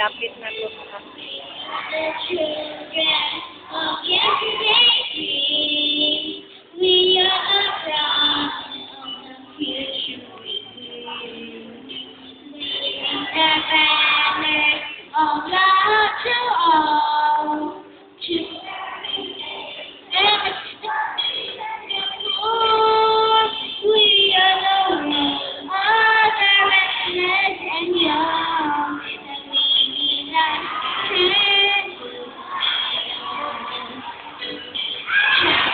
lapit na to. The children of yesterday's dream, we are the promise of the future we bring. Leading the banner of love to all. We are the world of the restless and young, and we need a hand to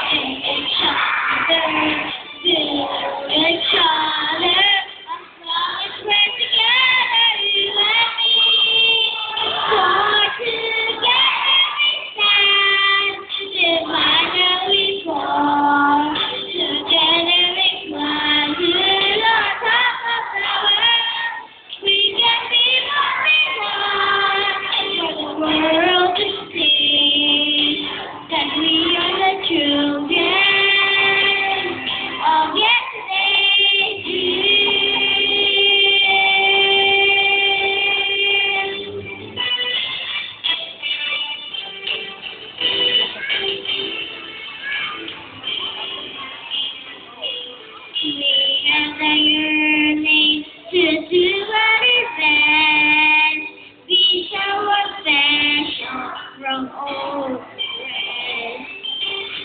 each other, build each other. As long as we're together, you and me. For together we stand, divided we fall. Together we climb to the top of the world. We can be what we want for the world to see. That we are the children of yesterday's dream. We have the yearning to do what is best. Be so special from old friends.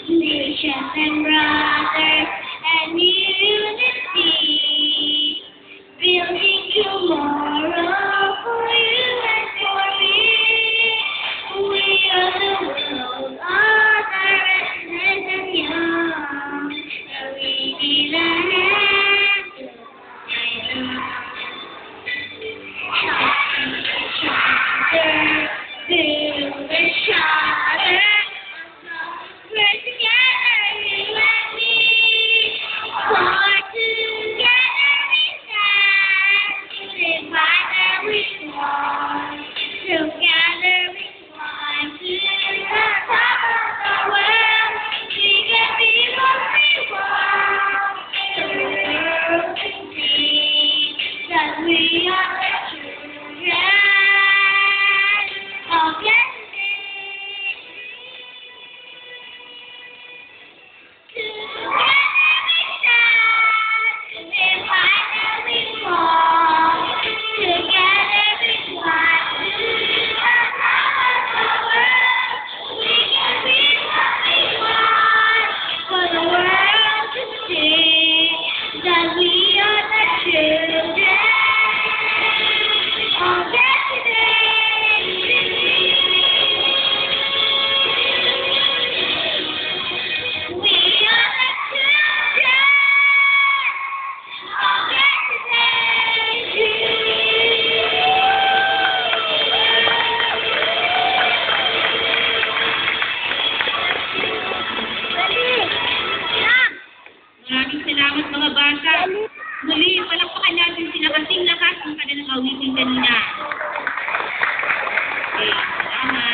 Nations and brothers and unity. Building tomorrow for you and for me. We are the world of the restless and young. And we need a hand to guide us. Build each other. We're together, you and me. For together we stand. Divided we fall. Together we climb to the top of the world. We can be what we want. The world to see that we are the children of yesterday. Together we stand, divided we fall. Together we climb to the top of the world. We can be what we want for the world to see that we are the children of yesterday. We are the children of yesterday. Maraming salamat mga bata. Muli, palakpakan natin sila kasing lakas ng kanilang awitin kanina. Okay, salamat.